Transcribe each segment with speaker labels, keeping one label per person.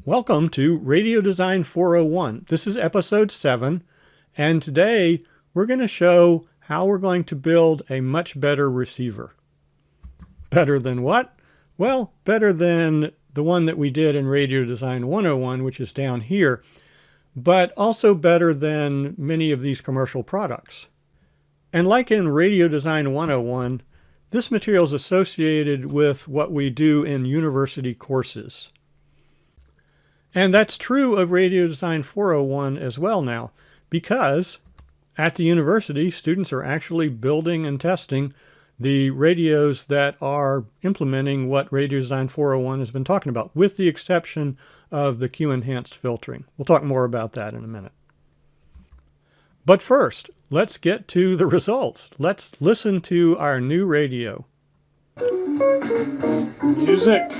Speaker 1: Welcome to Radio Design 401. This is episode 7, and today we're going to show how we're going to build a much better receiver. Better than what? Well, better than the one that we did in Radio Design 101, which is down here, but also better than many of these commercial products. And like in Radio Design 101, this material is associated with what we do in university courses. And that's true of Radio Design 401 as well now, because at the university, students are actually building and testing the radios that are implementing what Radio Design 401 has been talking about, with the exception of the Q-enhanced filtering. We'll talk more about that in a minute. But first, let's get to the results. Let's listen to our new radio. Music.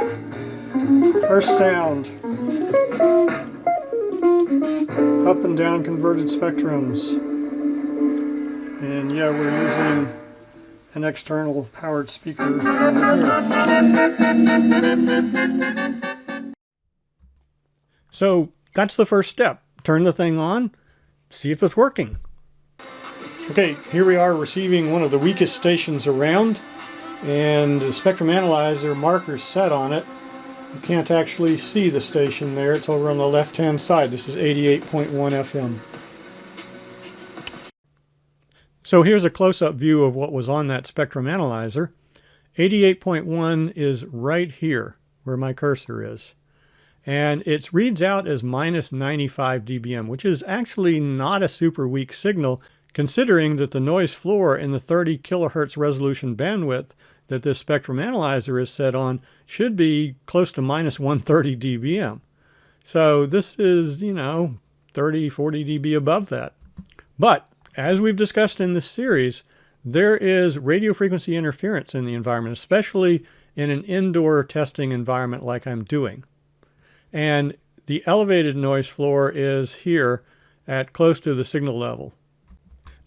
Speaker 1: First sound. Up and down converted spectrums. And yeah, we're using an external powered speaker over here. So that's the first step. Turn the thing on, see if it's working. Okay, here we are receiving one of the weakest stations around, and the spectrum analyzer marker's set on it. You can't actually see the station there. It's over on the left-hand side. This is 88.1 FM. So here's a close-up view of what was on that spectrum analyzer. 88.1 is right here, where my cursor is. And it reads out as minus 95 dBm, which is actually not a super weak signal, considering that the noise floor in the 30 kilohertz resolution bandwidth that this spectrum analyzer is set on should be close to minus 130 dBm. So this is, 30, 40 dB above that. But as we've discussed in this series, there is radio frequency interference in the environment, especially in an indoor testing environment like I'm doing. And the elevated noise floor is here at close to the signal level.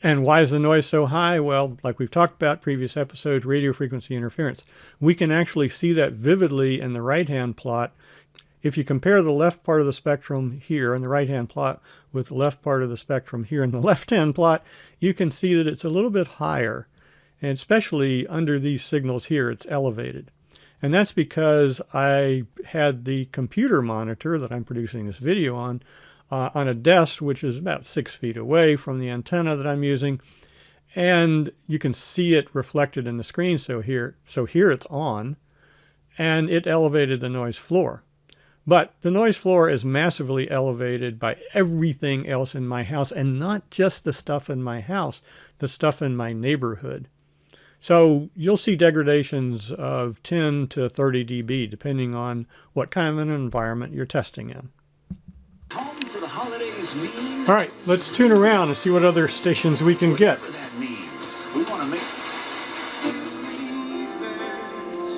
Speaker 1: And why is the noise so high? Well, like we've talked about previous episodes, radio frequency interference. We can actually see that vividly in the right-hand plot. If you compare the left part of the spectrum here in the right-hand plot with the left part of the spectrum here in the left-hand plot, you can see that it's a little bit higher. And especially under these signals here, it's elevated. And that's because I had the computer monitor that I'm producing this video on a desk which is about 6 feet away from the antenna that I'm using, and you can see it reflected in the screen. So here it's on, and it elevated the noise floor. But the noise floor is massively elevated by everything else in my house, and not just the stuff in my house, the stuff in my neighborhood. So you'll see degradations of 10 to 30 dB depending on what kind of an environment you're testing in. All right, let's tune around and see what other stations we can get.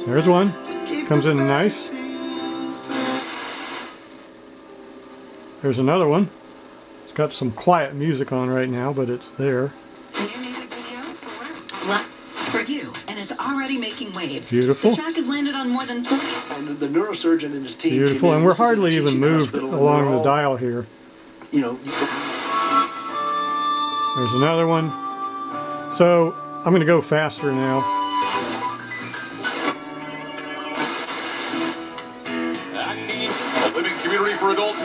Speaker 1: There's one. Comes in nice. There's another one. It's got some quiet music on right now, but it's there.
Speaker 2: For you, and it's already making waves.
Speaker 1: Beautiful.
Speaker 2: The track has landed on more than 30.
Speaker 3: And the neurosurgeon and his team.
Speaker 1: Beautiful, and we're hardly even moved along the dial here.
Speaker 3: There's
Speaker 1: another one. So I'm going to go faster now.
Speaker 4: Living community for adults.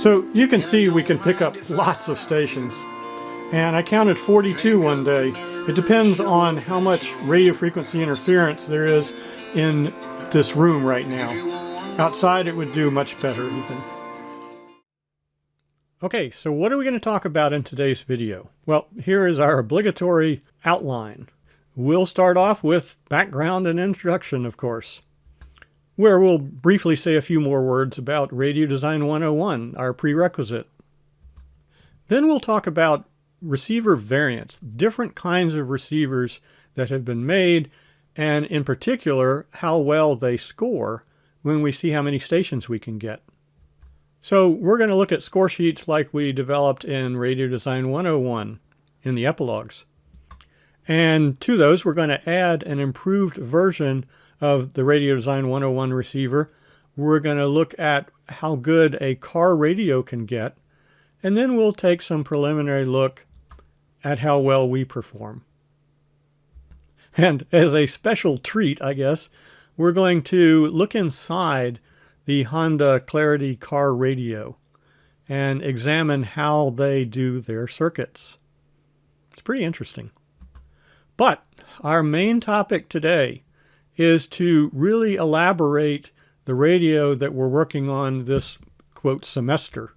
Speaker 1: So you can see we can pick up lots of stations. And I counted 42 one day. It depends on how much radio frequency interference there is in this room right now. Outside it would do much better even. Okay, so what are we going to talk about in today's video? Well, here is our obligatory outline. We'll start off with background and introduction, of course, where we'll briefly say a few more words about Radio Design 101, our prerequisite. Then we'll talk about receiver variants, different kinds of receivers that have been made, and in particular, how well they score when we see how many stations we can get. So we're going to look at score sheets like we developed in Radio Design 101 in the epilogues. And to those, we're going to add an improved version of the Radio Design 101 receiver. We're going to look at how good a car radio can get, and then we'll take some preliminary look at how well we perform. And as a special treat, I guess, we're going to look inside the Honda Clarity car radio and examine how they do their circuits. It's pretty interesting. But our main topic today is to really elaborate the radio that we're working on this, quote, semester.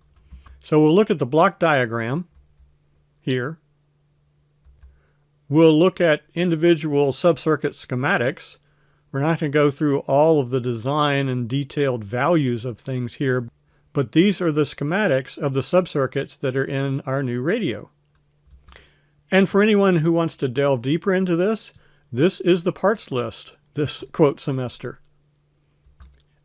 Speaker 1: So we'll look at the block diagram here. We'll look at individual subcircuit schematics. We're not going to go through all of the design and detailed values of things here, but these are the schematics of the subcircuits that are in our new radio. And for anyone who wants to delve deeper into this is the parts list, this quote semester.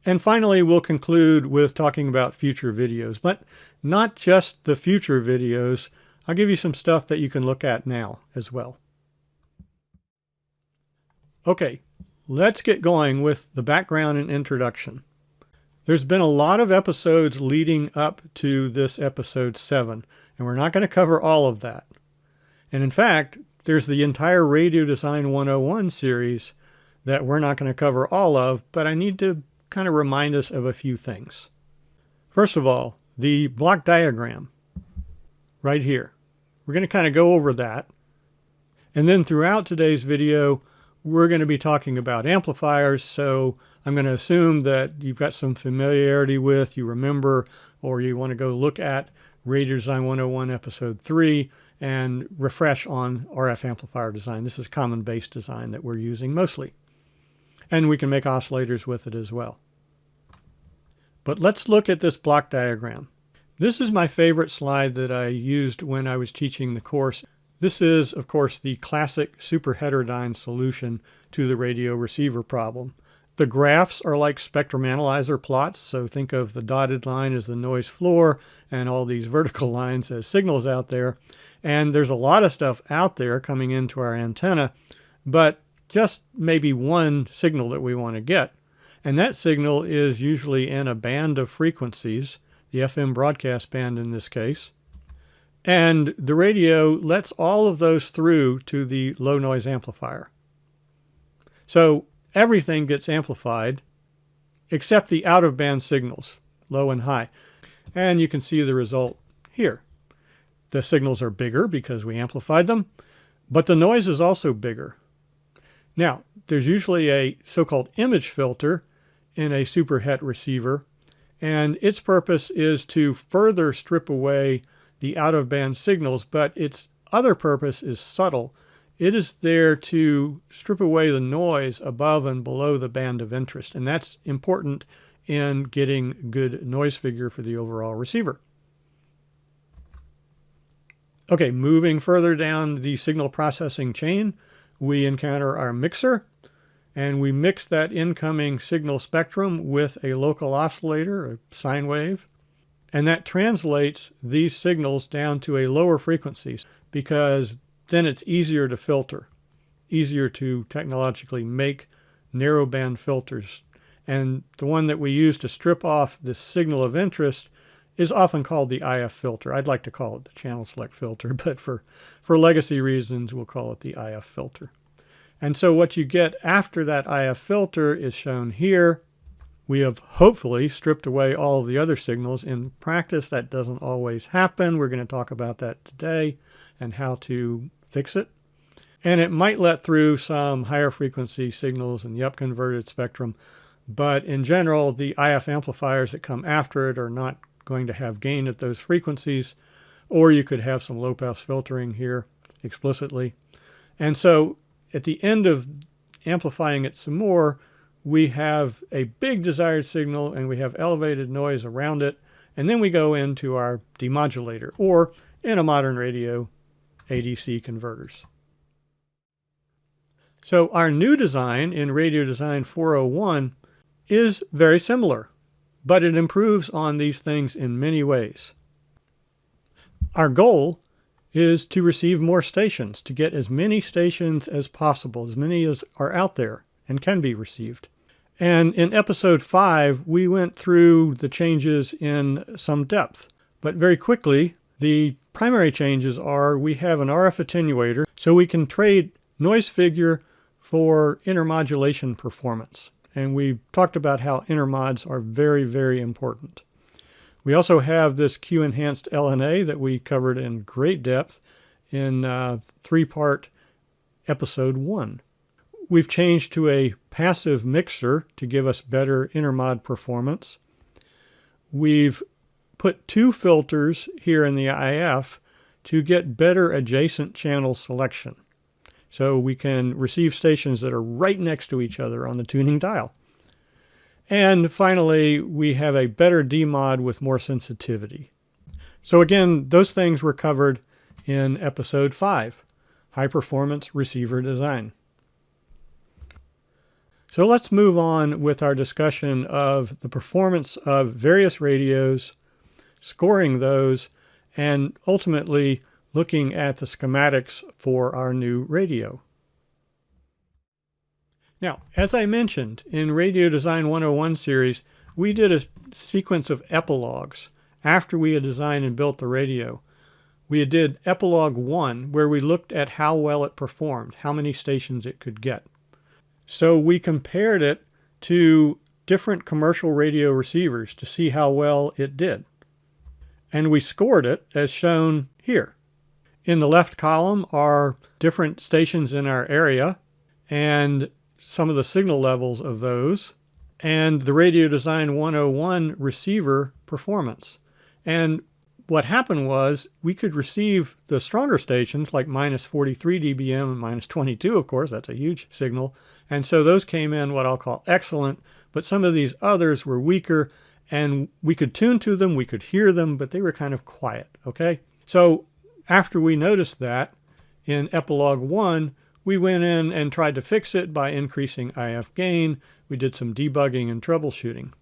Speaker 1: And finally, we'll conclude with talking about future videos, but not just the future videos. I'll give you some stuff that you can look at now as well. Okay, let's get going with the background and introduction. There's been a lot of episodes leading up to this episode 7, and we're not going to cover all of that. And in fact, there's the entire Radio Design 101 series that we're not going to cover all of, but I need to kind of remind us of a few things. First of all, the block diagram right here. We're going to kind of go over that. And then throughout today's video, we're going to be talking about amplifiers, so I'm going to assume that you've got some familiarity with, you remember, or you want to go look at Radio Design 101 Episode 3 and refresh on RF amplifier design. This is common base design that we're using mostly. And we can make oscillators with it as well. But let's look at this block diagram. This is my favorite slide that I used when I was teaching the course. This is, of course, the classic superheterodyne solution to the radio receiver problem. The graphs are like spectrum analyzer plots, so think of the dotted line as the noise floor and all these vertical lines as signals out there. And there's a lot of stuff out there coming into our antenna, but just maybe one signal that we want to get. And that signal is usually in a band of frequencies, the FM broadcast band in this case. And the radio lets all of those through to the low noise amplifier. So everything gets amplified except the out of band signals, low and high. And you can see the result here. The signals are bigger because we amplified them, but the noise is also bigger. Now, there's usually a so-called image filter in a superhet receiver, and its purpose is to further strip away the out-of-band signals, but its other purpose is subtle. It is there to strip away the noise above and below the band of interest, and that's important in getting good noise figure for the overall receiver. Okay, moving further down the signal processing chain, we encounter our mixer, and we mix that incoming signal spectrum with a local oscillator, a sine wave. And that translates these signals down to a lower frequencies because then it's easier to filter, easier to technologically make narrowband filters. And the one that we use to strip off the signal of interest is often called the IF filter. I'd like to call it the channel select filter, but for legacy reasons, we'll call it the IF filter. And so what you get after that IF filter is shown here. We have hopefully stripped away all of the other signals. In practice, that doesn't always happen. We're going to talk about that today and how to fix it. And it might let through some higher frequency signals in the upconverted spectrum, but in general, the IF amplifiers that come after it are not going to have gain at those frequencies, or you could have some low pass filtering here explicitly. And so at the end of amplifying it some more, we have a big desired signal and we have elevated noise around it, and then we go into our demodulator, or in a modern radio, ADC converters. So our new design in Radio Design 401 is very similar, but it improves on these things in many ways. Our goal is to receive more stations, to get as many stations as possible, as many as are out there and can be received. And in episode 5, we went through the changes in some depth. But very quickly, the primary changes are we have an RF attenuator, so we can trade noise figure for intermodulation performance. And we talked about how intermods are very, very important. We also have this Q-enhanced LNA that we covered in great depth in 3-part episode 1. We've changed to a passive mixer to give us better intermod performance. We've put 2 filters here in the IF to get better adjacent channel selection. So we can receive stations that are right next to each other on the tuning dial. And finally, we have a better demod with more sensitivity. So again, those things were covered in episode 5, High Performance Receiver Design. So let's move on with our discussion of the performance of various radios, scoring those, and ultimately looking at the schematics for our new radio. Now, as I mentioned in Radio Design 101 series, we did a sequence of epilogues after we had designed and built the radio. We did epilogue 1, where we looked at how well it performed, how many stations it could get. So we compared it to different commercial radio receivers to see how well it did. And we scored it as shown here. In the left column are different stations in our area and some of the signal levels of those, and the Radio Design 101 receiver performance. And what happened was we could receive the stronger stations like minus 43 dBm and minus 22, of course, that's a huge signal. And so those came in what I'll call excellent, but some of these others were weaker, and we could tune to them, we could hear them, but they were kind of quiet, okay? So after we noticed that, in epilogue 1, we went in and tried to fix it by increasing IF gain. We did some debugging and troubleshooting.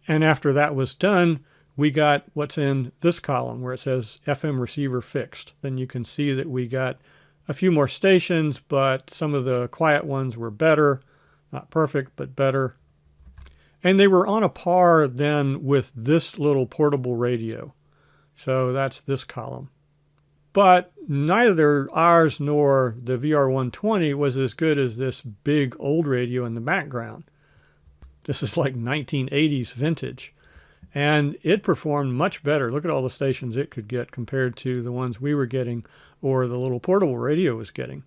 Speaker 1: And after that was done, we got what's in this column where it says FM receiver fixed. Then you can see that we got a few more stations, but some of the quiet ones were better. Not perfect, but better. And they were on a par then with this little portable radio. So that's this column. But neither ours nor the VR120 was as good as this big old radio in the background. This is like 1980s vintage. And it performed much better. Look at all the stations it could get compared to the ones we were getting or the little portable radio was getting.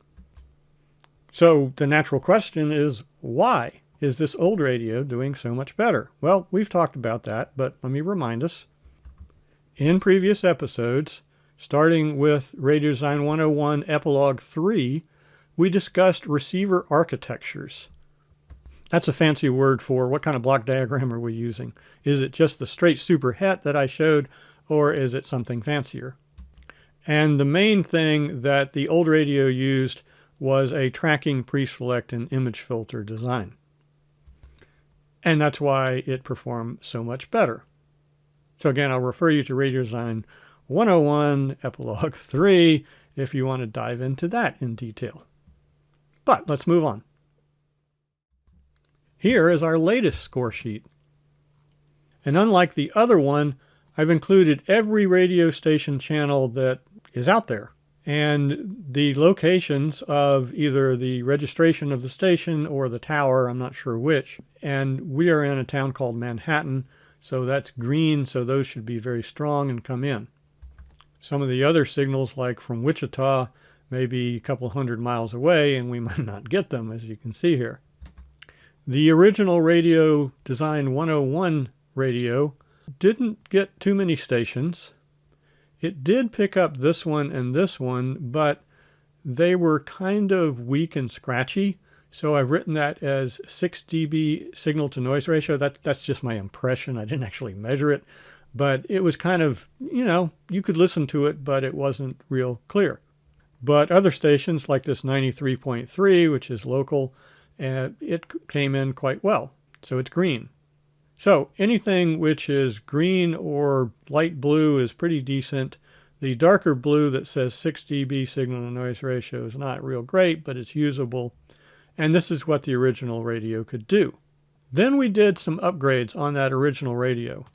Speaker 1: So the natural question is, why is this old radio doing so much better? Well, we've talked about that, but let me remind us. In previous episodes, starting with Radio Design 101 Epilogue 3, we discussed receiver architectures. That's a fancy word for what kind of block diagram are we using? Is it just the straight superhet that I showed, or is it something fancier? And the main thing that the old radio used was a tracking, pre-select, and image filter design. And that's why it performed so much better. So again, I'll refer you to Radio Design 101 Epilogue 3 if you want to dive into that in detail. But let's move on. Here is our latest score sheet. And unlike the other one, I've included every radio station channel that is out there and the locations of either the registration of the station or the tower, I'm not sure which. And we are in a town called Manhattan, so that's green, so those should be very strong and come in. Some of the other signals, like from Wichita, may be a couple hundred miles away, and we might not get them, as you can see here. The original Radio Design 101 radio didn't get too many stations. It did pick up this one and this one, but they were kind of weak and scratchy. So I've written that as 6 dB signal to noise ratio. That's just my impression. I didn't actually measure it, but it was kind of, you could listen to it, but it wasn't real clear. But other stations like this 93.3, which is local, it came in quite well. So it's green. So anything which is green or light blue is pretty decent. The darker blue that says 6 dB signal to noise ratio is not real great, but it's usable. And this is what the original radio could do. Then we did some upgrades on that original radio,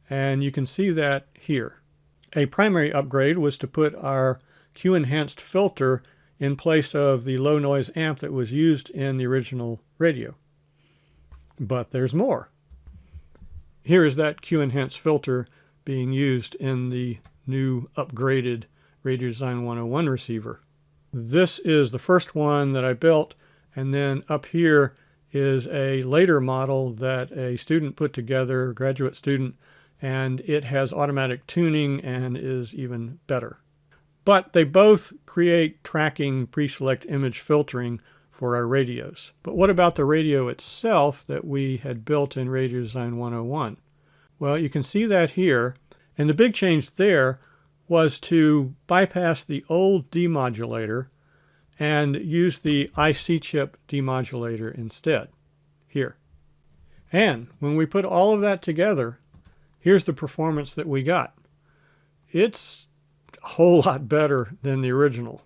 Speaker 1: and you can see that here. A primary upgrade was to put our Q-enhanced filter in place of the low noise amp that was used in the original radio. But there's more. Here is that Q-enhanced filter being used in the new upgraded Radio Design 101 receiver. This is the first one that I built, and then up here is a later model that a student put together, a graduate student, and it has automatic tuning and is even better. But they both create tracking pre-select image filtering for our radios. But what about the radio itself that we had built in Radio Design 101? Well, you can see that here, and the big change there was to bypass the old demodulator and use the IC chip demodulator instead, here. And when we put all of that together, here's the performance that we got. It's a whole lot better than the original.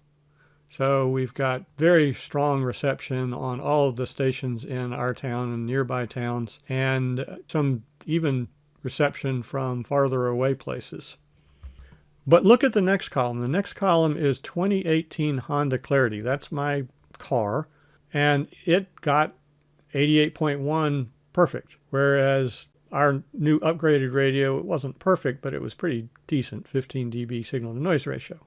Speaker 1: So we've got very strong reception on all of the stations in our town and nearby towns, and some even reception from farther away places. But look at the next column. The next column is 2018 Honda Clarity. That's my car, and it got 88.1 perfect, whereas our new upgraded radio, it wasn't perfect, but it was pretty decent, 15 dB signal to noise ratio.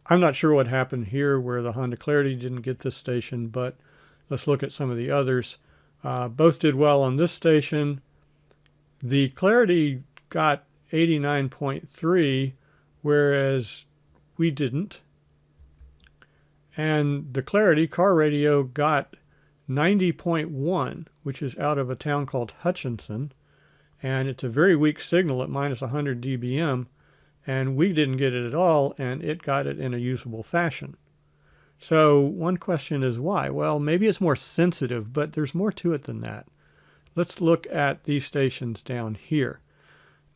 Speaker 1: I'm not sure what happened here where the Honda Clarity didn't get this station, but let's look at some of the others. Both did well on this station. The Clarity got 89.3, whereas we didn't. And the Clarity car radio got 90.1, which is out of a town called Hutchinson. And it's a very weak signal at minus 100 dBm. And we didn't get it at all, and it got it in a usable fashion. So one question is why? Well, maybe it's more sensitive, but there's more to it than that. Let's look at these stations down here.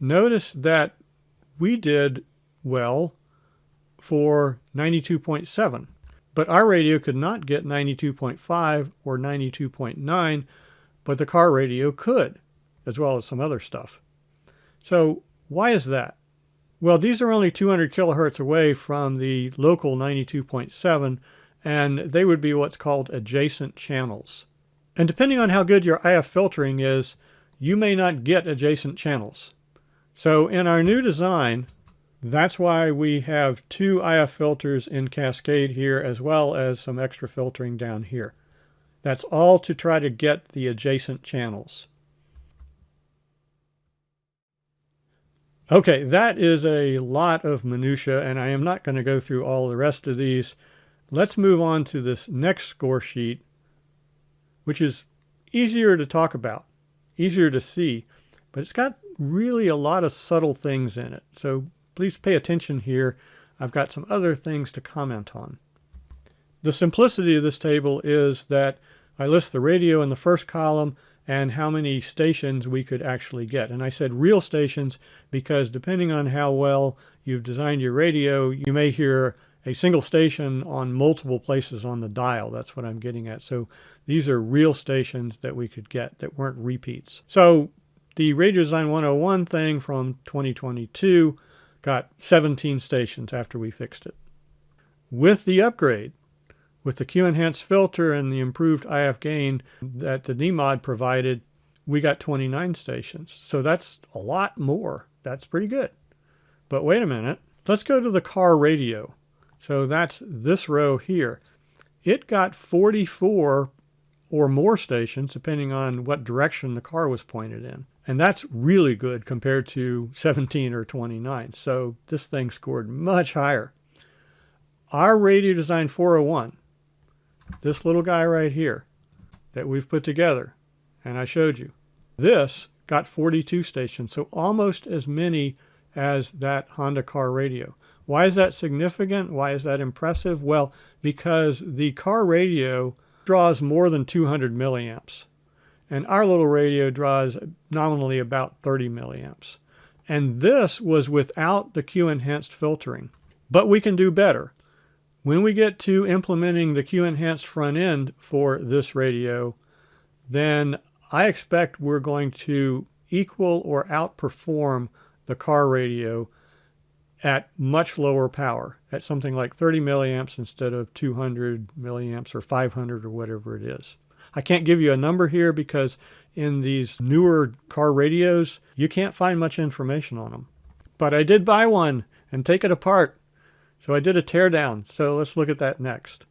Speaker 1: Notice that we did well for 92.7, but our radio could not get 92.5 or 92.9, but the car radio could, as well as some other stuff. So why is that? Well, these are only 200 kilohertz away from the local 92.7, and they would be what's called adjacent channels. And depending on how good your IF filtering is, you may not get adjacent channels. So in our new design, that's why we have two IF filters in cascade here, as well as some extra filtering down here. That's all to try to get the adjacent channels. Okay, that is a lot of minutia, and I am not going to go through all the rest of these. Let's move on to this next score sheet, which is easier to talk about, easier to see, but it's got really a lot of subtle things in it. So please pay attention here. I've got some other things to comment on. The simplicity of this table is that I list the radio in the first column and how many stations we could actually get. And I said real stations because depending on how well you've designed your radio, you may hear a single station on multiple places on the dial. That's what I'm getting at. So these are real stations that we could get that weren't repeats. So the Radio Design 101 thing from 2022 got 17 stations after we fixed it. With the upgrade, with the Q-enhanced filter and the improved IF gain that the demod provided, we got 29 stations. So that's a lot more. That's pretty good. But wait a minute. Let's go to the car radio. So that's this row here. It got 44 or more stations, depending on what direction the car was pointed in. And that's really good compared to 17 or 29. So this thing scored much higher. Our Radio Design 401, this little guy right here that we've put together, and I showed you, this got 42 stations, so almost as many as that Honda car radio. Why is that significant? Why is that impressive? Well, because the car radio draws more than 200 milliamps, and our little radio draws nominally about 30 milliamps. And this was without the Q-enhanced filtering. But we can do better. When we get to implementing the Q-enhanced front end for this radio, then I expect we're going to equal or outperform the car radio at much lower power, at something like 30 milliamps instead of 200 milliamps or 500 or whatever it is. I can't give you a number here because in these newer car radios, you can't find much information on them. But I did buy one and take it apart. So I did a teardown. So let's look at that next.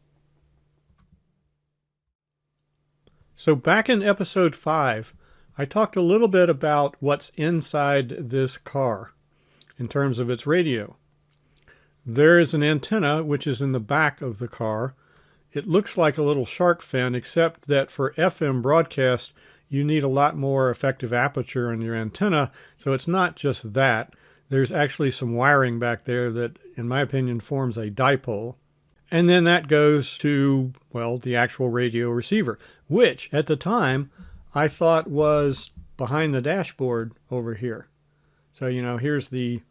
Speaker 1: So back in episode 5, I talked a little bit about what's inside this car in terms of its radio. There is an antenna which is in the back of the car. It looks like a little shark fin, except that for FM broadcast, you need a lot more effective aperture in your antenna. So it's not just that. There's actually some wiring back there that, in my opinion, forms a dipole. And then that goes to, well, the actual radio receiver, which at the time I thought was behind the dashboard over here. So, you know, here's the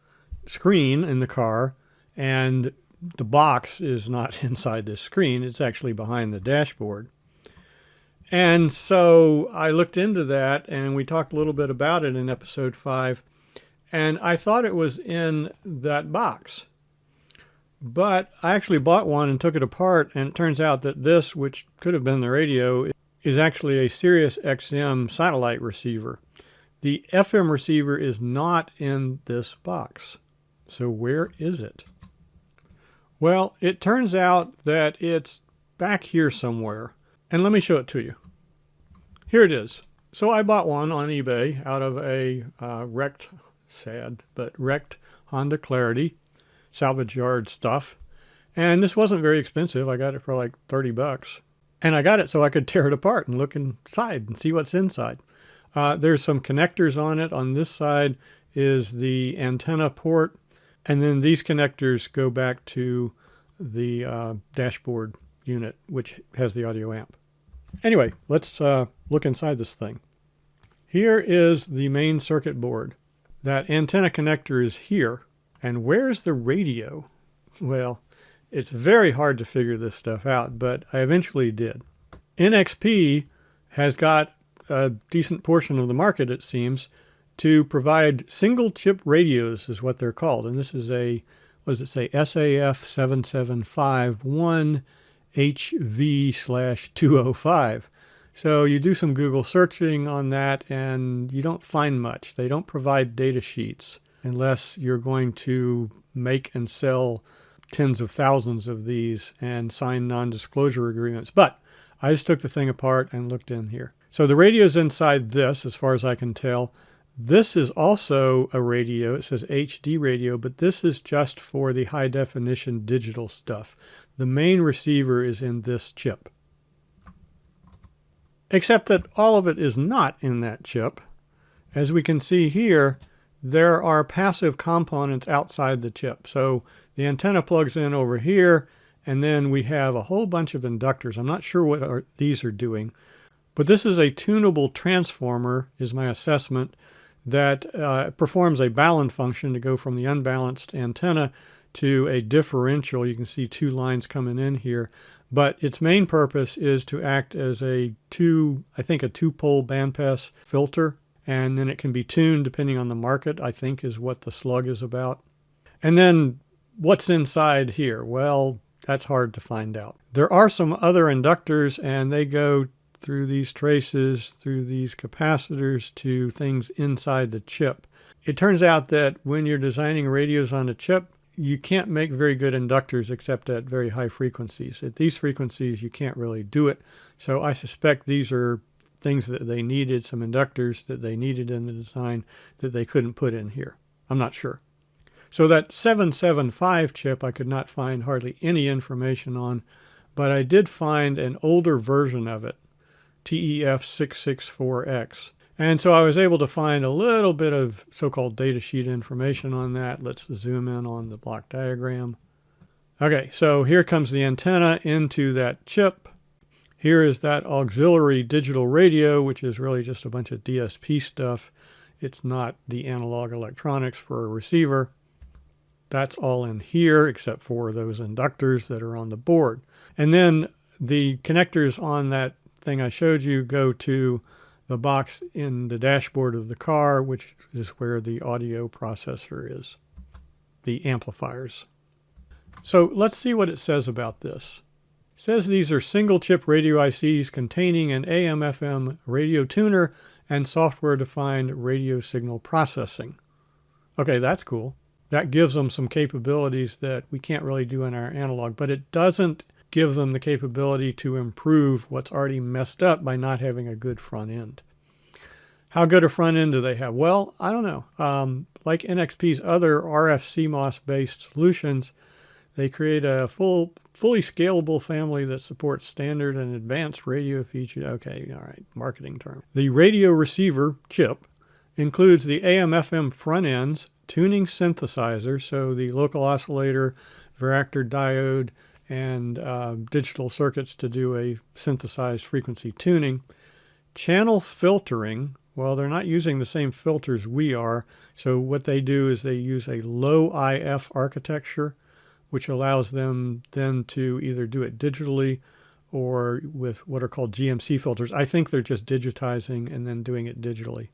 Speaker 1: screen in the car, and the box is not inside this screen. It's actually behind the dashboard. And so I looked into that, and we talked a little bit about it in episode 5, and I thought it was in that box. But I actually bought one and took it apart, and it turns out that this, which could have been the radio, is actually a Sirius XM satellite receiver. The FM receiver is not in this box. So where is it? Well, it turns out that it's back here somewhere. And let me show it to you. Here it is. So I bought one on eBay out of a wrecked Honda Clarity, salvage yard stuff. And this wasn't very expensive. I got it for like 30 bucks. And I got it so I could tear it apart and look inside and see what's inside. There's some connectors on it. On this side is the antenna port. And then these connectors go back to the dashboard unit, which has the audio amp. Anyway, let's look inside this thing. Here is the main circuit board. That antenna connector is here. And where's the radio? Well, it's very hard to figure this stuff out, but I eventually did. NXP has got a decent portion of the market, it seems, to provide single chip radios is what they're called. And this is a, what does it say, SAF7751HV/205. So you do some Google searching on that and you don't find much. They don't provide data sheets unless you're going to make and sell tens of thousands of these and sign non-disclosure agreements. But I just took the thing apart and looked in here. So the radio's inside this, as far as I can tell. This is also a radio. It says HD radio, but this is just for the high definition digital stuff. The main receiver is in this chip. Except that all of it is not in that chip. As we can see here, there are passive components outside the chip. So the antenna plugs in over here, and then we have a whole bunch of inductors. I'm not sure what these are doing, but this is a tunable transformer, is my assessment, that performs a balun function to go from the unbalanced antenna to a differential. You can see two lines coming in here, but its main purpose is to act as a two-pole bandpass filter, and then it can be tuned depending on the market, I think is what the slug is about. And then what's inside here? Well, that's hard to find out. There are some other inductors, and they go through these traces, through these capacitors to things inside the chip. It turns out that when you're designing radios on a chip, you can't make very good inductors except at very high frequencies. At these frequencies, you can't really do it. So I suspect these are things that they needed, some inductors that they needed in the design that they couldn't put in here. I'm not sure. So that 775 chip, I could not find hardly any information on, but I did find an older version of it, TEF664X. And so I was able to find a little bit of so-called datasheet information on that. Let's zoom in on the block diagram. Okay, so here comes the antenna into that chip. Here is that auxiliary digital radio, which is really just a bunch of DSP stuff. It's not the analog electronics for a receiver. That's all in here except for those inductors that are on the board. And then the connectors on that thing I showed you go to the box in the dashboard of the car, which is where the audio processor is, the amplifiers. So let's see what it says about this. It says these are single chip radio ICs containing an AM/FM radio tuner and software-defined radio signal processing. Okay, that's cool. That gives them some capabilities that we can't really do in our analog, but it doesn't give them the capability to improve what's already messed up by not having a good front end. How good a front end do they have? Well, I don't know. Like NXP's other RF CMOS-based solutions, they create a fully scalable family that supports standard and advanced radio features. Okay, all right, marketing term. The radio receiver chip includes the AM/FM front ends, tuning synthesizer, so the local oscillator, varactor diode, and digital circuits to do a synthesized frequency tuning. Channel filtering, well, they're not using the same filters we are, so what they do is they use a low IF architecture, which allows them then to either do it digitally or with what are called GMC filters. I think they're just digitizing and then doing it digitally.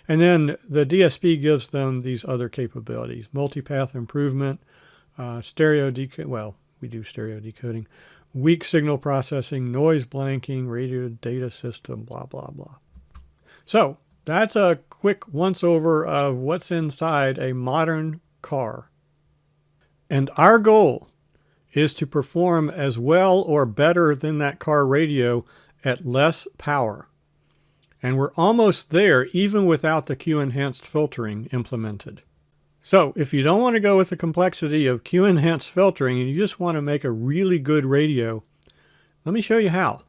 Speaker 1: And then the DSP gives them these other capabilities: multipath improvement, stereo decoding, well, we do stereo decoding, weak signal processing, noise blanking, radio data system, blah, blah, blah. So that's a quick once-over of what's inside a modern car. And our goal is to perform as well or better than that car radio at less power. And we're almost there even without the Q-enhanced filtering implemented. So if you don't want to go with the complexity of Q-enhanced filtering and you just want to make a really good radio, let me show you how.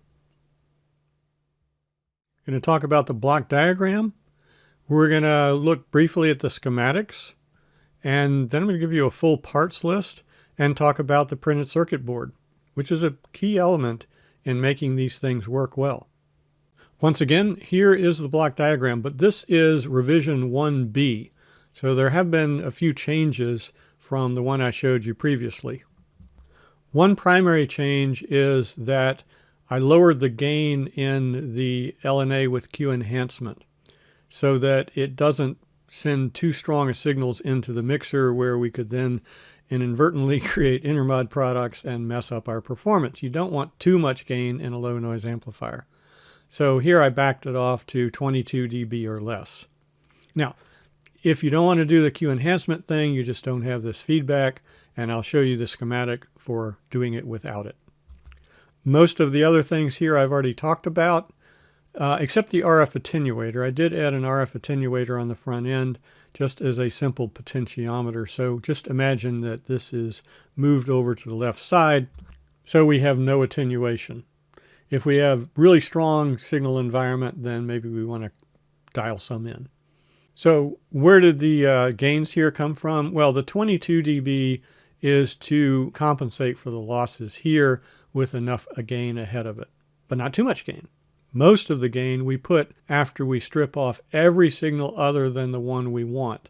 Speaker 1: I'm going to talk about the block diagram. We're going to look briefly at the schematics. And then I'm going to give you a full parts list and talk about the printed circuit board, which is a key element in making these things work well. Once again, here is the block diagram, but this is revision 1B. So there have been a few changes from the one I showed you previously. One primary change is that I lowered the gain in the LNA with Q enhancement so that it doesn't send too strong signals into the mixer where we could then inadvertently create intermod products and mess up our performance. You don't want too much gain in a low noise amplifier. So here I backed it off to 22 dB or less. Now, if you don't want to do the Q enhancement thing, you just don't have this feedback, and I'll show you the schematic for doing it without it. Most of the other things here I've already talked about, except the RF attenuator. I did add an RF attenuator on the front end just as a simple potentiometer. So just imagine that this is moved over to the left side so we have no attenuation. If we have really strong signal environment, then maybe we want to dial some in. So where did the gains here come from? Well, the 22 dB is to compensate for the losses here with enough gain ahead of it, but not too much gain. Most of the gain we put after we strip off every signal other than the one we want.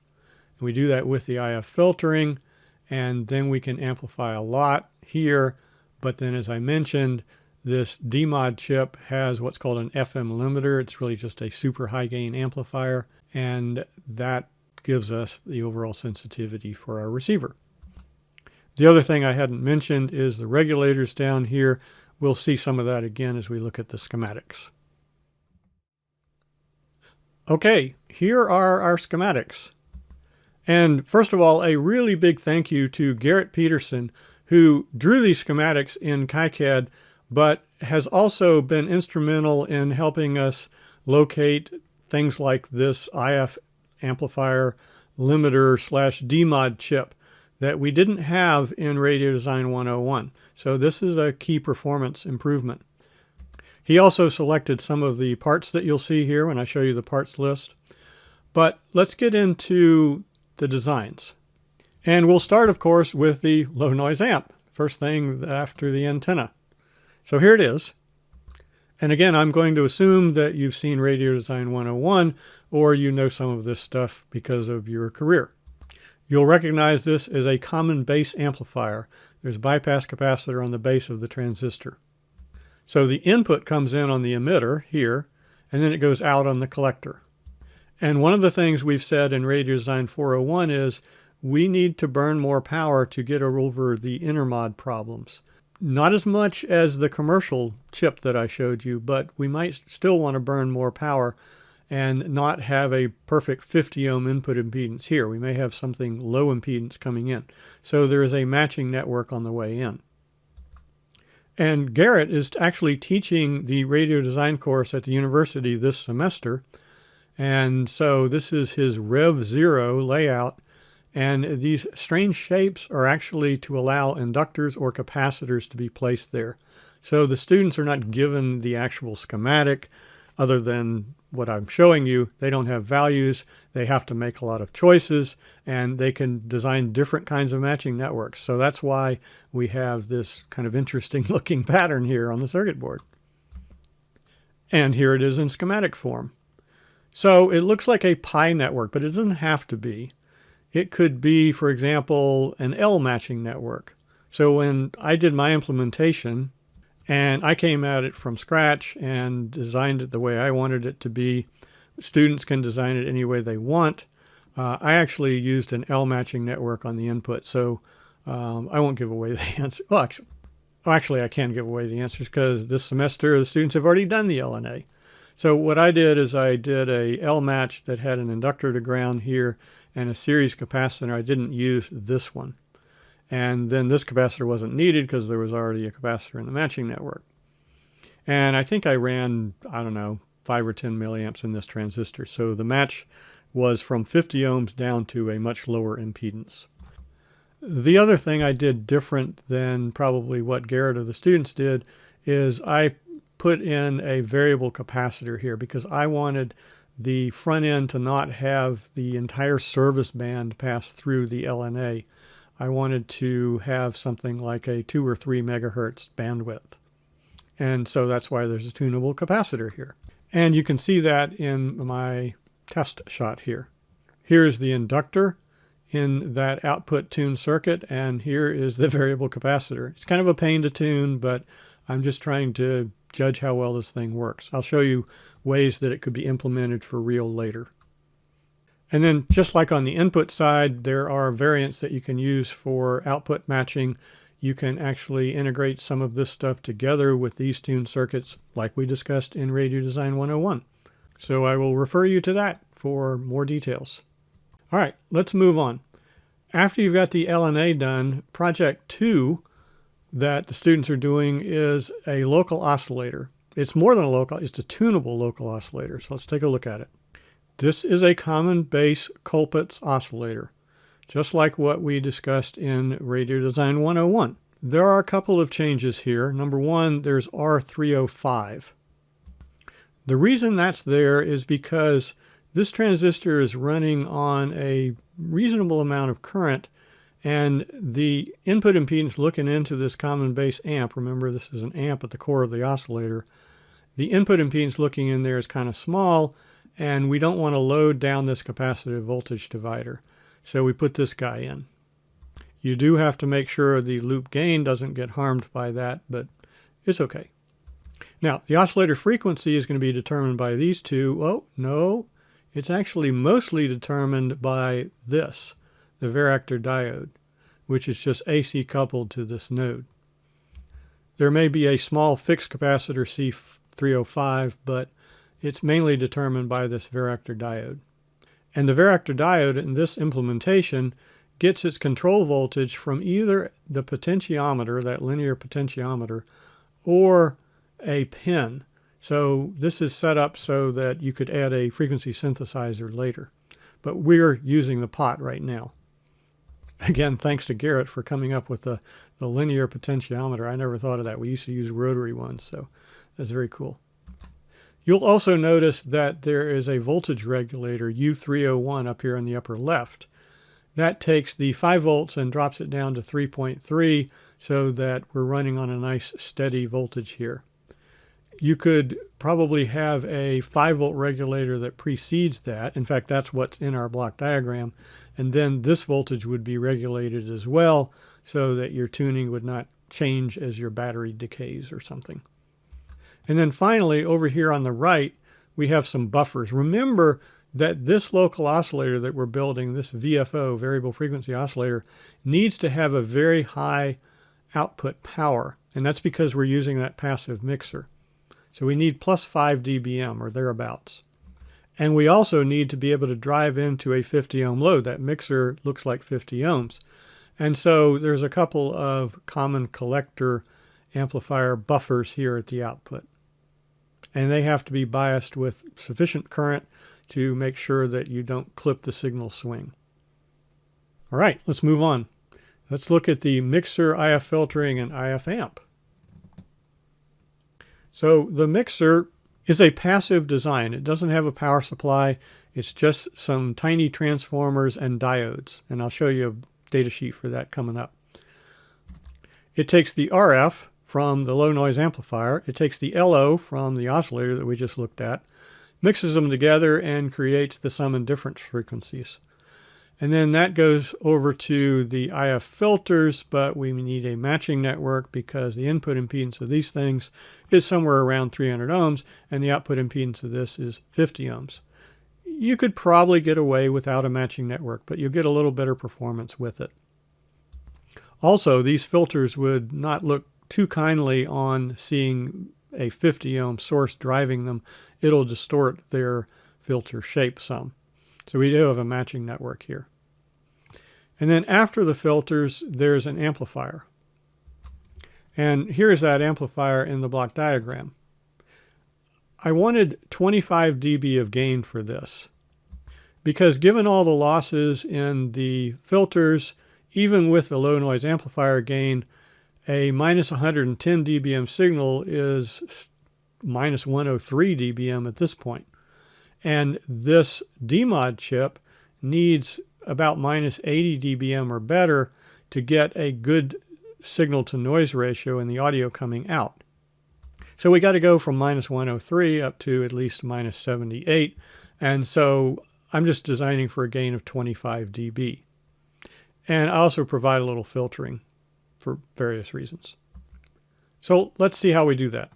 Speaker 1: And we do that with the IF filtering, and then we can amplify a lot here. But then, as I mentioned, this DMOD chip has what's called an FM limiter. It's really just a super high gain amplifier, and that gives us the overall sensitivity for our receiver. The other thing I hadn't mentioned is the regulators down here. We'll see some of that again as we look at the schematics. Okay, here are our schematics. And first of all, a really big thank you to Garrett Peterson, who drew these schematics in KiCad, but has also been instrumental in helping us locate things like this IF amplifier limiter / DMOD chip that we didn't have in Radio Design 101. So this is a key performance improvement. He also selected some of the parts that you'll see here when I show you the parts list. But let's get into the designs. And we'll start, of course, with the low noise amp, first thing after the antenna. So here it is. And again, I'm going to assume that you've seen Radio Design 101 or you know some of this stuff because of your career. You'll recognize this as a common base amplifier. There's a bypass capacitor on the base of the transistor. So the input comes in on the emitter here, and then it goes out on the collector. And one of the things we've said in Radio Design 401 is we need to burn more power to get over the intermod problems. Not as much as the commercial chip that I showed you, but we might still want to burn more power and not have a perfect 50 ohm input impedance here. We may have something low impedance coming in. So there is a matching network on the way in. And Garrett is actually teaching the radio design course at the university this semester. And so this is his Rev 0 layout. And these strange shapes are actually to allow inductors or capacitors to be placed there. So the students are not given the actual schematic other than what I'm showing you. They don't have values. They have to make a lot of choices, and they can design different kinds of matching networks. So that's why we have this kind of interesting looking pattern here on the circuit board. And here it is in schematic form. So it looks like a pi network, but it doesn't have to be. It could be, for example, an L matching network. So when I did my implementation, and I came at it from scratch and designed it the way I wanted it to be, students can design it any way they want. I actually used an L matching network on the input, so I won't give away the answer. Well, actually, I can give away the answers because this semester the students have already done the LNA. So what I did is I did a L match that had an inductor to ground here and a series capacitor. I didn't use this one. And then this capacitor wasn't needed because there was already a capacitor in the matching network. And I think I ran, I don't know, 5 or 10 milliamps in this transistor. So the match was from 50 ohms down to a much lower impedance. The other thing I did different than probably what Garrett or the students did is I put in a variable capacitor here because I wanted the front end to not have the entire service band pass through the LNA. I wanted to have something like a 2 or 3 megahertz bandwidth. And so that's why there's a tunable capacitor here. And you can see that in my test shot here. Here's the inductor in that output tuned circuit, and here is the variable capacitor. It's kind of a pain to tune, but I'm just trying to judge how well this thing works. I'll show you ways that it could be implemented for real later. And then just like on the input side, there are variants that you can use for output matching. You can actually integrate some of this stuff together with these tuned circuits like we discussed in Radio Design 101. So I will refer you to that for more details. All right, let's move on. After you've got the LNA done, project 2 that the students are doing is a local oscillator. It's more than a local, it's a tunable local oscillator. So let's take a look at it. This is a common base Colpitts oscillator, just like what we discussed in Radio Design 101. There are a couple of changes here. Number one, there's R305. The reason that's there is because this transistor is running on a reasonable amount of current, and the input impedance looking into this common base amp, remember this is an amp at the core of the oscillator, the input impedance looking in there is kind of small, and we don't want to load down this capacitive voltage divider. So we put this guy in. You do have to make sure the loop gain doesn't get harmed by that, but it's okay. Now, the oscillator frequency is going to be determined by these two. Oh, no, it's actually mostly determined by this, the varactor diode, which is just AC coupled to this node. There may be a small fixed capacitor C305, but it's mainly determined by this varactor diode. And the varactor diode in this implementation gets its control voltage from either the potentiometer, that linear potentiometer, or a pin. So this is set up so that you could add a frequency synthesizer later. But we're using the pot right now. Again, thanks to Garrett for coming up with the linear potentiometer. I never thought of that. We used to use rotary ones, so that's very cool. You'll also notice that there is a voltage regulator, U301, up here in the upper left. That takes the 5 volts and drops it down to 3.3 so that we're running on a nice steady voltage here. You could probably have a 5-volt regulator that precedes that. In fact, that's what's in our block diagram. And then this voltage would be regulated as well so that your tuning would not change as your battery decays or something. And then finally, over here on the right, we have some buffers. Remember that this local oscillator that we're building, this VFO, variable frequency oscillator, needs to have a very high output power. And that's because we're using that passive mixer. So we need plus 5 dBm or thereabouts. And we also need to be able to drive into a 50 ohm load. That mixer looks like 50 ohms. And so there's a couple of common collector amplifier buffers here at the output. And they have to be biased with sufficient current to make sure that you don't clip the signal swing. All right, let's move on. Let's look at the mixer, IF filtering, and IF amp. So the mixer is a passive design. It doesn't have a power supply. It's just some tiny transformers and diodes. And I'll show you a data sheet for that coming up. It takes the RF from the low noise amplifier. It takes the LO from the oscillator that we just looked at, mixes them together, and creates the sum and difference frequencies. And then that goes over to the IF filters, but we need a matching network because the input impedance of these things is somewhere around 300 ohms, and the output impedance of this is 50 ohms. You could probably get away without a matching network, but you'll get a little better performance with it. Also, these filters would not look too kindly on seeing a 50 ohm source driving them. It'll distort their filter shape some. So we do have a matching network here. And then after the filters, there's an amplifier. And here's that amplifier in the block diagram. I wanted 25 dB of gain for this because given all the losses in the filters, even with the low noise amplifier gain, a minus 110 dBm signal is minus 103 dBm at this point. And this DMOD chip needs about minus 80 dBm or better to get a good signal to noise ratio in the audio coming out. So we got to go from minus 103 up to at least minus 78. And so I'm just designing for a gain of 25 dB. And I also provide a little filtering for various reasons. So let's see how we do that.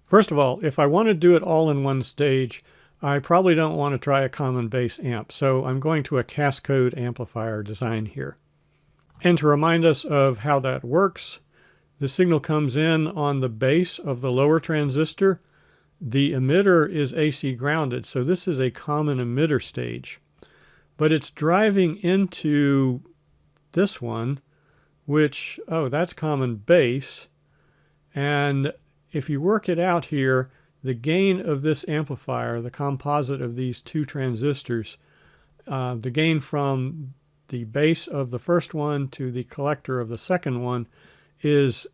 Speaker 1: First of all, if I want to do it all in one stage, I probably don't want to try a common base amp, so I'm going to a cascode amplifier design here. And to remind us of how that works, the signal comes in on the base of the lower transistor. The emitter is AC grounded, so this is a common emitter stage. But it's driving into this one, which, oh, that's common base. And if you work it out here, the gain of this amplifier, the composite of these two transistors, the gain from the base of the first one to the collector of the second one is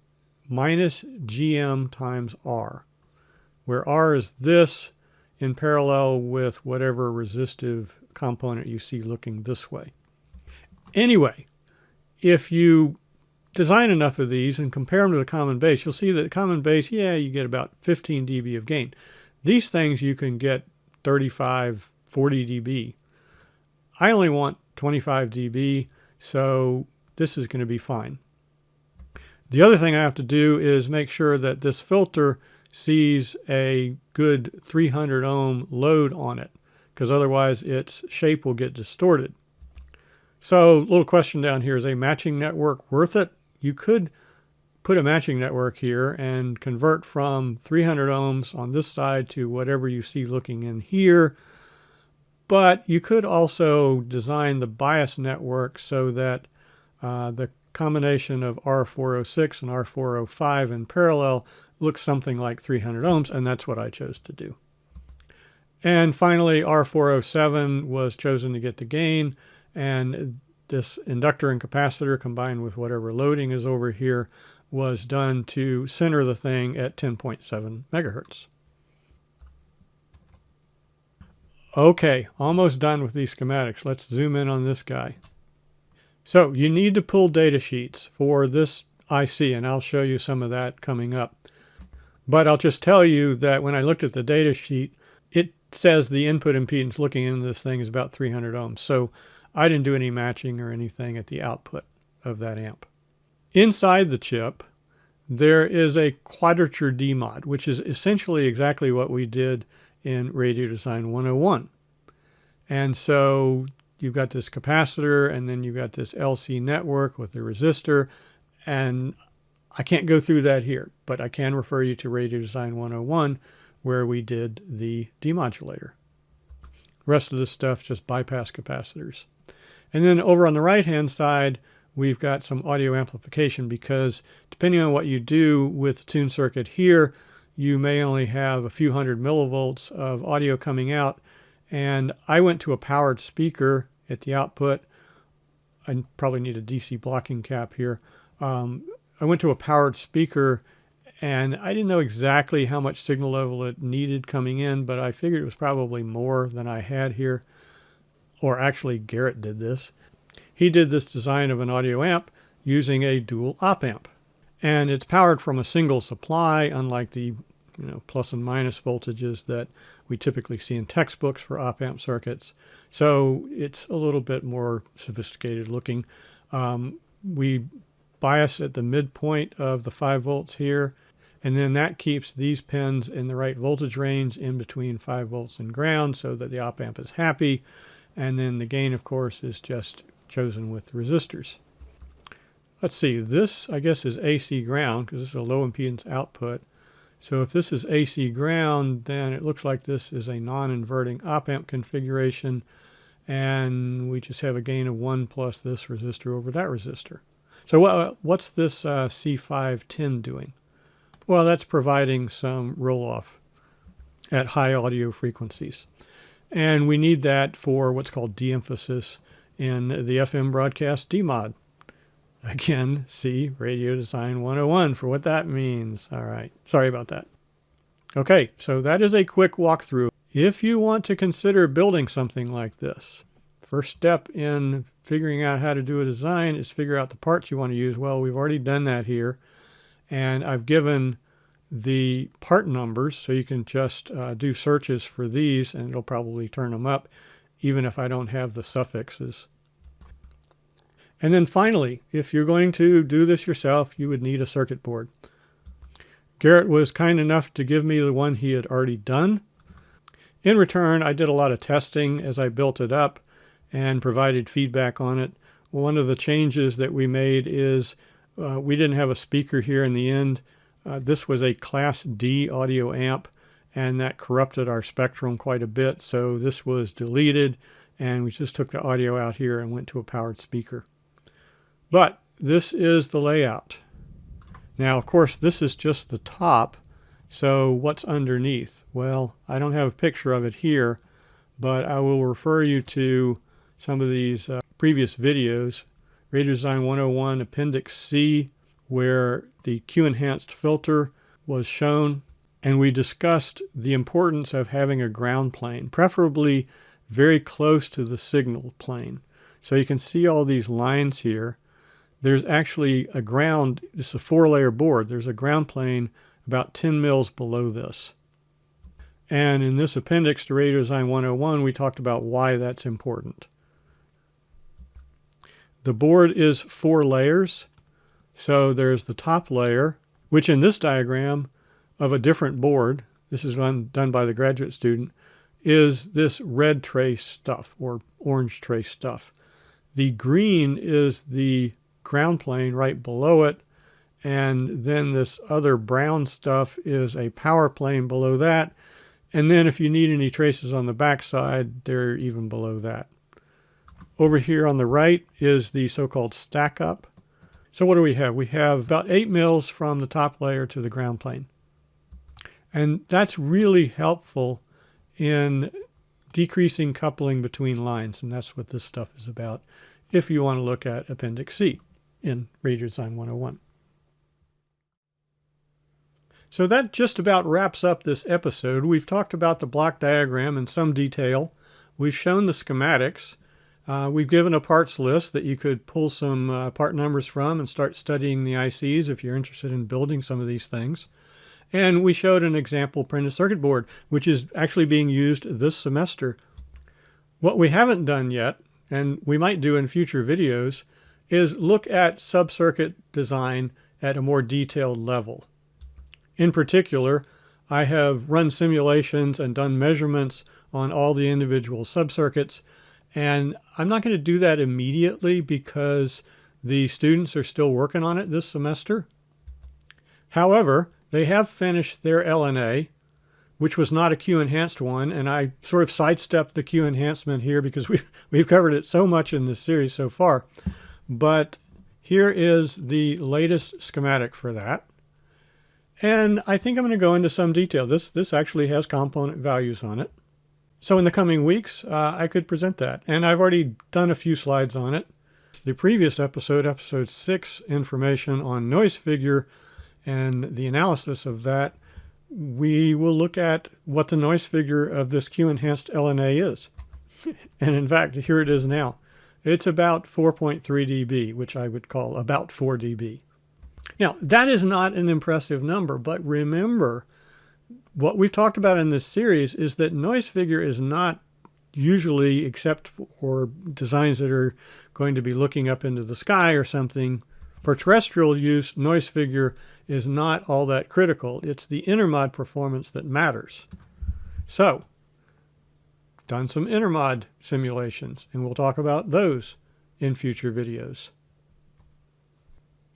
Speaker 1: minus GM times R, where R is this in parallel with whatever resistive component you see looking this way. Anyway, if you design enough of these and compare them to the common base, you'll see that the common base, yeah, you get about 15 dB of gain. These things you can get 35, 40 dB. I only want 25 dB, so this is going to be fine. The other thing I have to do is make sure that this filter sees a good 300 ohm load on it, because otherwise its shape will get distorted. So, little question down here, is a matching network worth it? You could put a matching network here and convert from 300 ohms on this side to whatever you see looking in here. But you could also design the bias network so that the combination of R406 and R405 in parallel looks something like 300 ohms, and that's what I chose to do. And finally, R407 was chosen to get the gain, and this inductor and capacitor combined with whatever loading is over here was done to center the thing at 10.7 megahertz. Okay, almost done with these schematics. Let's zoom in on this guy. So you need to pull data sheets for this IC, and I'll show you some of that coming up. But I'll just tell you that when I looked at the data sheet, it says the input impedance looking into this thing is about 300 ohms. So I didn't do any matching or anything at the output of that amp. Inside the chip, there is a quadrature DMOD, which is essentially exactly what we did in Radio Design 101. And so you've got this capacitor, and then you've got this LC network with the resistor, and I can't go through that here, but I can refer you to Radio Design 101 where we did the demodulator. The rest of this stuff just bypass capacitors. And then over on the right-hand side, we've got some audio amplification because depending on what you do with the tune circuit here, you may only have a few hundred millivolts of audio coming out. And I went to a powered speaker at the output. I probably need a DC blocking cap here. I went to a powered speaker and I didn't know exactly how much signal level it needed coming in, but I figured it was probably more than I had here. Or actually, Garrett did this. He did this design of an audio amp using a dual op amp. And it's powered from a single supply, unlike the plus and minus voltages that we typically see in textbooks for op amp circuits. So it's a little bit more sophisticated looking. We bias at the midpoint of the 5 volts here, and then that keeps these pins in the right voltage range in between 5 volts and ground so that the op amp is happy. And then the gain, of course, is just chosen with the resistors. Let's see, this I guess is AC ground because this is a low impedance output. So if this is AC ground, then it looks like this is a non-inverting op amp configuration, and we just have a gain of 1 plus this resistor over that resistor. So what's this C510 doing? Well, that's providing some roll-off at high audio frequencies. And we need that for what's called de-emphasis in the FM broadcast demod. Again, see Radio Design 101 for what that means. All right, sorry about that. Okay, so that is a quick walkthrough. If you want to consider building something like this, first step in figuring out how to do a design is figure out the parts you want to use. Well, we've already done that here, and I've given the part numbers so you can just do searches for these and it'll probably turn them up even if I don't have the suffixes. And then finally, if you're going to do this yourself, you would need a circuit board. Garrett was kind enough to give me the one he had already done. In return, I did a lot of testing as I built it up and provided feedback on it. One of the changes that we made is we didn't have a speaker here in the end. This was a Class D audio amp, and that corrupted our spectrum quite a bit. So this was deleted, and we just took the audio out here and went to a powered speaker. But this is the layout. Now, of course, this is just the top. So what's underneath? Well, I don't have a picture of it here, but I will refer you to some of these previous videos. Radio Design 101 Appendix C, where the Q-enhanced filter was shown, and we discussed the importance of having a ground plane, preferably very close to the signal plane. So you can see all these lines here. There's actually a ground, this is a 4-layer board. There's a ground plane about 10 mils below this. And in this appendix to Radio Design 101, we talked about why that's important. The board is 4 layers. So there's the top layer, which in this diagram of a different board, this is done by the graduate student, is this red trace stuff or orange trace stuff. The green is the ground plane right below it, and then this other brown stuff is a power plane below that, and then if you need any traces on the back side, they're even below that. Over here on the right is the so-called stack up. So what do we have? We have about 8 mils from the top layer to the ground plane. And that's really helpful in decreasing coupling between lines, and that's what this stuff is about if you want to look at Appendix C in Radio Design 101. So that just about wraps up this episode. We've talked about the block diagram in some detail. We've shown the schematics. We've given a parts list that you could pull some part numbers from and start studying the ICs if you're interested in building some of these things. And we showed an example printed circuit board, which is actually being used this semester. What we haven't done yet, and we might do in future videos, is look at sub-circuit design at a more detailed level. In particular, I have run simulations and done measurements on all the individual subcircuits, and I'm not going to do that immediately because the students are still working on it this semester. However, they have finished their LNA, which was not a Q-enhanced one, and I sort of sidestepped the Q enhancement here because we've covered it so much in this series so far. But here is the latest schematic for that. And I think I'm going to go into some detail. This actually has component values on it. So in the coming weeks, I could present that. And I've already done a few slides on it. The previous episode, episode 6, information on noise figure and the analysis of that, we will look at what the noise figure of this Q-enhanced LNA is. And in fact, here it is now. It's about 4.3 dB, which I would call about 4 dB. Now, that is not an impressive number, but remember, what we've talked about in this series is that noise figure is not usually, except for designs that are going to be looking up into the sky or something, for terrestrial use, noise figure is not all that critical. It's the intermod performance that matters. So, done some intermod simulations, and we'll talk about those in future videos.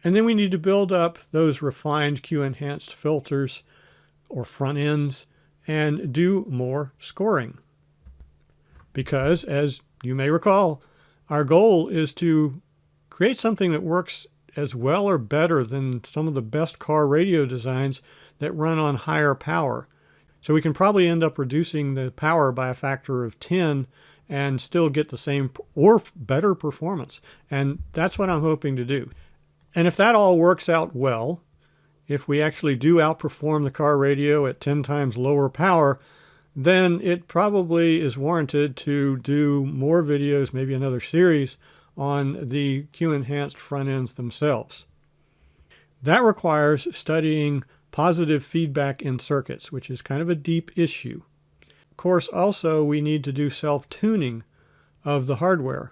Speaker 1: And then we need to build up those refined Q-enhanced filters or front ends and do more scoring. Because, as you may recall, our goal is to create something that works as well or better than some of the best car radio designs that run on higher power. So we can probably end up reducing the power by a factor of 10 and still get the same or better performance. And that's what I'm hoping to do. And if that all works out well, if we actually do outperform the car radio at 10 times lower power, then it probably is warranted to do more videos, maybe another series, on the Q-enhanced front ends themselves. That requires studying positive feedback in circuits, which is kind of a deep issue. Of course, also we need to do self-tuning of the hardware,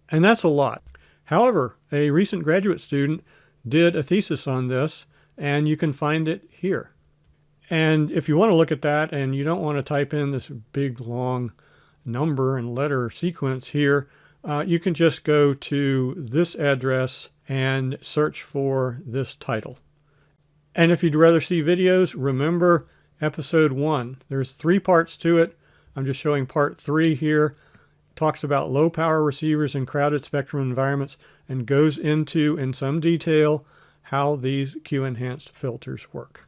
Speaker 1: and that's a lot. However, a recent graduate student did a thesis on this, and you can find it here. And if you want to look at that and you don't want to type in this big long number and letter sequence here, you can just go to this address and search for this title. And if you'd rather see videos, remember episode 1. There's 3 parts to it. I'm just showing part 3 here. It talks about low power receivers in crowded spectrum environments and goes into, in some detail, how these Q-enhanced filters work.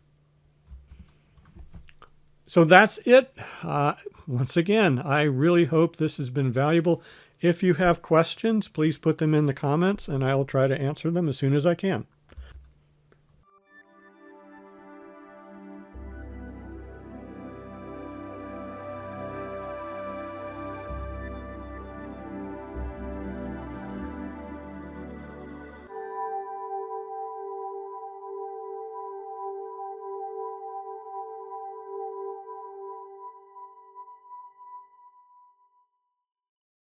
Speaker 1: So that's it. Once again, I really hope this has been valuable. If you have questions, please put them in the comments and I will try to answer them as soon as I can.